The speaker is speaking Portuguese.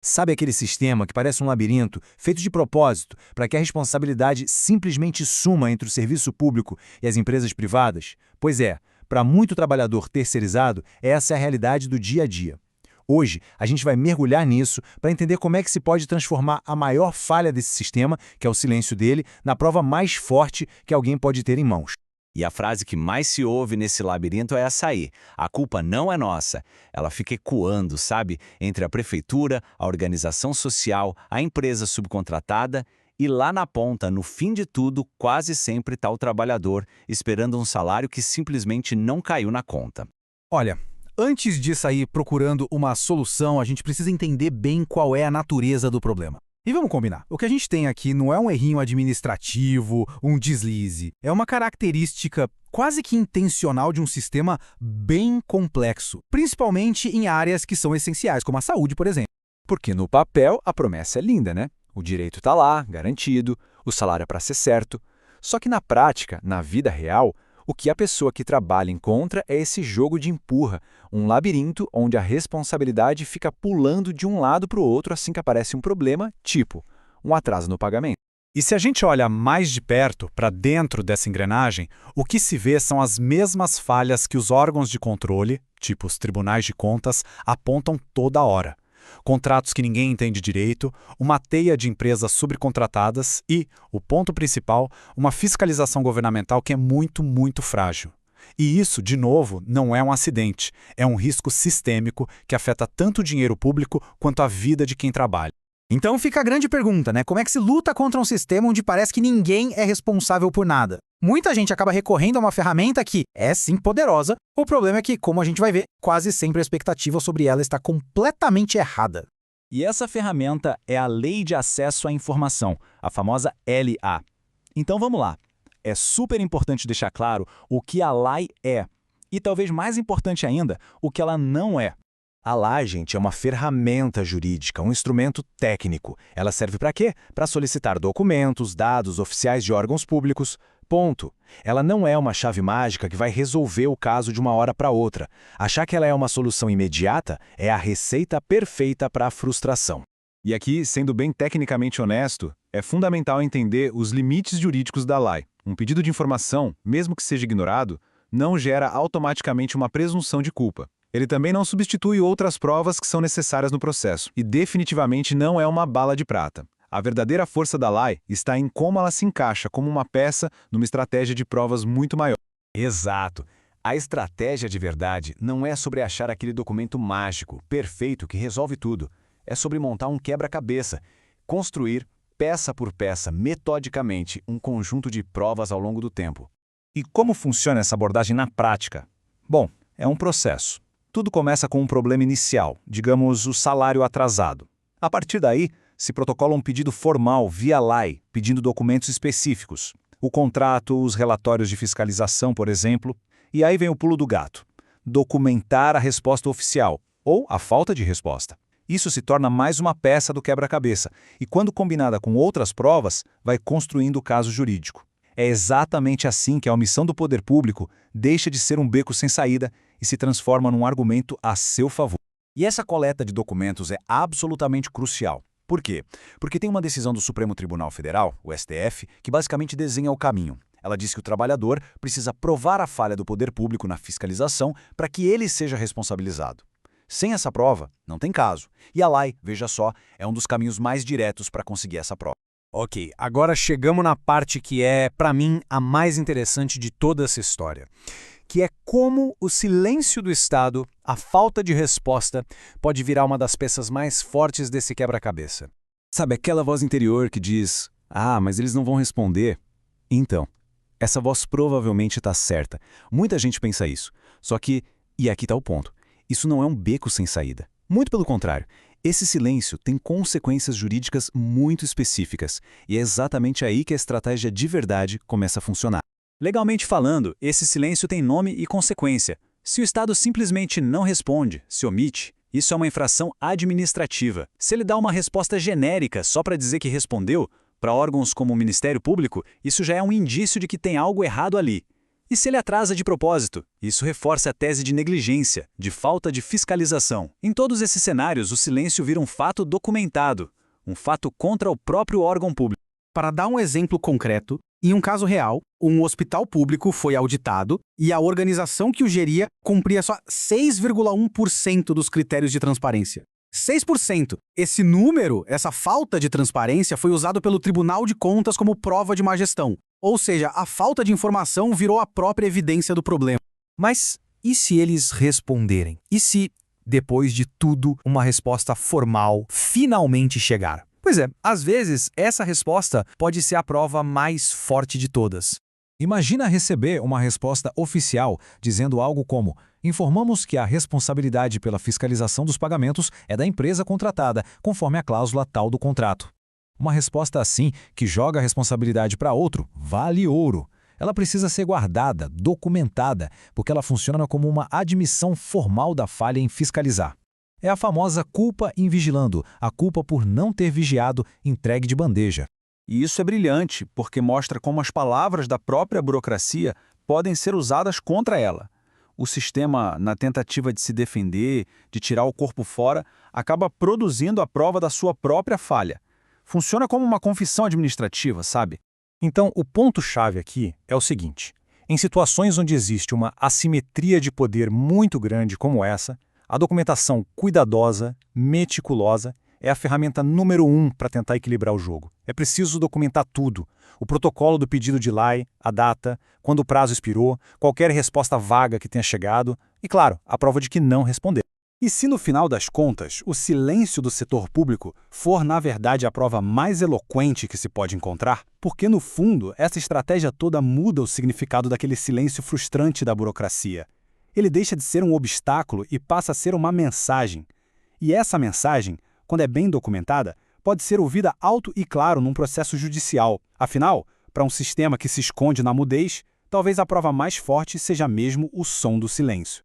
Sabe aquele sistema que parece um labirinto, feito de propósito, para que a responsabilidade simplesmente suma entre o serviço público e as empresas privadas? Pois é, para muito trabalhador terceirizado, essa é a realidade do dia a dia. Hoje, a gente vai mergulhar nisso para entender como é que se pode transformar a maior falha desse sistema, que é o silêncio dele, na prova mais forte que alguém pode ter em mãos. E a frase que mais se ouve nesse labirinto é essa aí: a culpa não é nossa. Ela fica ecoando, sabe? Entre a prefeitura, a organização social, a empresa subcontratada e lá na ponta, no fim de tudo, quase sempre está o trabalhador esperando um salário que simplesmente não caiu na conta. Olha, antes de sair procurando uma solução, a gente precisa entender bem qual é a natureza do problema. E vamos combinar, o que a gente tem aqui não é um errinho administrativo, um deslize. É uma característica quase que intencional de um sistema bem complexo, principalmente em áreas que são essenciais, como a saúde, por exemplo. Porque no papel a promessa é linda, né? O direito está lá, garantido, o salário é para ser certo. Só que na prática, na vida real, o que a pessoa que trabalha encontra é esse jogo de empurra, um labirinto onde a responsabilidade fica pulando de um lado para o outro assim que aparece um problema, tipo um atraso no pagamento. E se a gente olha mais de perto, para dentro dessa engrenagem, o que se vê são as mesmas falhas que os órgãos de controle, tipo os tribunais de contas, apontam toda hora. Contratos que ninguém entende direito, uma teia de empresas subcontratadas e, o ponto principal, uma fiscalização governamental que é muito frágil. E isso, de novo, não é um acidente, é um risco sistêmico que afeta tanto o dinheiro público quanto a vida de quem trabalha. Então fica a grande pergunta, né? Como é que se luta contra um sistema onde parece que ninguém é responsável por nada? Muita gente acaba recorrendo a uma ferramenta que é sim poderosa, o problema é que, como a gente vai ver, quase sempre a expectativa sobre ela está completamente errada. E essa ferramenta é a Lei de Acesso à Informação, a famosa LA. Então vamos lá. É super importante deixar claro o que a LAI é. E talvez mais importante ainda, o que ela não é. A LAI, gente, é uma ferramenta jurídica, um instrumento técnico. Ela serve para quê? Para solicitar documentos, dados oficiais de órgãos públicos. Ponto. Ela não é uma chave mágica que vai resolver o caso de uma hora para outra. Achar que ela é uma solução imediata é a receita perfeita para a frustração. E aqui, sendo bem tecnicamente honesto, é fundamental entender os limites jurídicos da LAI. Um pedido de informação, mesmo que seja ignorado, não gera automaticamente uma presunção de culpa. Ele também não substitui outras provas que são necessárias no processo, e definitivamente não é uma bala de prata. A verdadeira força da LAI está em como ela se encaixa como uma peça numa estratégia de provas muito maior. Exato. A estratégia de verdade não é sobre achar aquele documento mágico, perfeito, que resolve tudo. É sobre montar um quebra-cabeça, construir, peça por peça, metodicamente, um conjunto de provas ao longo do tempo. E como funciona essa abordagem na prática? Bom, é um processo. Tudo começa com um problema inicial, digamos, o salário atrasado. A partir daí, se protocola um pedido formal via LAI, pedindo documentos específicos. O contrato, os relatórios de fiscalização, por exemplo. E aí vem o pulo do gato. Documentar a resposta oficial, ou a falta de resposta. Isso se torna mais uma peça do quebra-cabeça, e quando combinada com outras provas, vai construindo o caso jurídico. É exatamente assim que a omissão do poder público deixa de ser um beco sem saída e se transforma num argumento a seu favor. E essa coleta de documentos é absolutamente crucial. Por quê? Porque tem uma decisão do Supremo Tribunal Federal, o STF, que basicamente desenha o caminho. Ela diz que o trabalhador precisa provar a falha do poder público na fiscalização para que ele seja responsabilizado. Sem essa prova, não tem caso. E a LAI, veja só, é um dos caminhos mais diretos para conseguir essa prova. Ok, agora chegamos na parte que é, para mim, a mais interessante de toda essa história, que é como o silêncio do Estado, a falta de resposta, pode virar uma das peças mais fortes desse quebra-cabeça. Sabe aquela voz interior que diz, mas eles não vão responder? Então, essa voz provavelmente está certa. Muita gente pensa isso. Só que, e aqui está o ponto, isso não é um beco sem saída. Muito pelo contrário. Esse silêncio tem consequências jurídicas muito específicas, e é exatamente aí que a estratégia de verdade começa a funcionar. Legalmente falando, esse silêncio tem nome e consequência. Se o Estado simplesmente não responde, se omite, isso é uma infração administrativa. Se ele dá uma resposta genérica só para dizer que respondeu, para órgãos como o Ministério Público, isso já é um indício de que tem algo errado ali. E se ele atrasa de propósito? Isso reforça a tese de negligência, de falta de fiscalização. Em todos esses cenários, o silêncio vira um fato documentado, um fato contra o próprio órgão público. Para dar um exemplo concreto, em um caso real, um hospital público foi auditado e a organização que o geria cumpria só 6,1% dos critérios de transparência. 6%. Esse número, essa falta de transparência, foi usado pelo Tribunal de Contas como prova de má gestão. Ou seja, a falta de informação virou a própria evidência do problema. Mas e se eles responderem? E se, depois de tudo, uma resposta formal finalmente chegar? Pois é, às vezes essa resposta pode ser a prova mais forte de todas. Imagina receber uma resposta oficial dizendo algo como: informamos que a responsabilidade pela fiscalização dos pagamentos é da empresa contratada, conforme a cláusula tal do contrato. Uma resposta assim, que joga a responsabilidade para outro, vale ouro. Ela precisa ser guardada, documentada, porque ela funciona como uma admissão formal da falha em fiscalizar. É a famosa culpa in vigilando, a culpa por não ter vigiado, entregue de bandeja. E isso é brilhante, porque mostra como as palavras da própria burocracia podem ser usadas contra ela. O sistema, na tentativa de se defender, de tirar o corpo fora, acaba produzindo a prova da sua própria falha. Funciona como uma confissão administrativa, sabe? Então, o ponto-chave aqui é o seguinte: em situações onde existe uma assimetria de poder muito grande como essa, a documentação cuidadosa, meticulosa, é a ferramenta número 1 para tentar equilibrar o jogo. É preciso documentar tudo: o protocolo do pedido de LAI, a data, quando o prazo expirou, qualquer resposta vaga que tenha chegado e, claro, a prova de que não respondeu. E se no final das contas o silêncio do setor público for, na verdade, a prova mais eloquente que se pode encontrar, porque no fundo essa estratégia toda muda o significado daquele silêncio frustrante da burocracia. Ele deixa de ser um obstáculo e passa a ser uma mensagem. E essa mensagem, quando é bem documentada, pode ser ouvida alto e claro num processo judicial. Afinal, para um sistema que se esconde na mudez, talvez a prova mais forte seja mesmo o som do silêncio.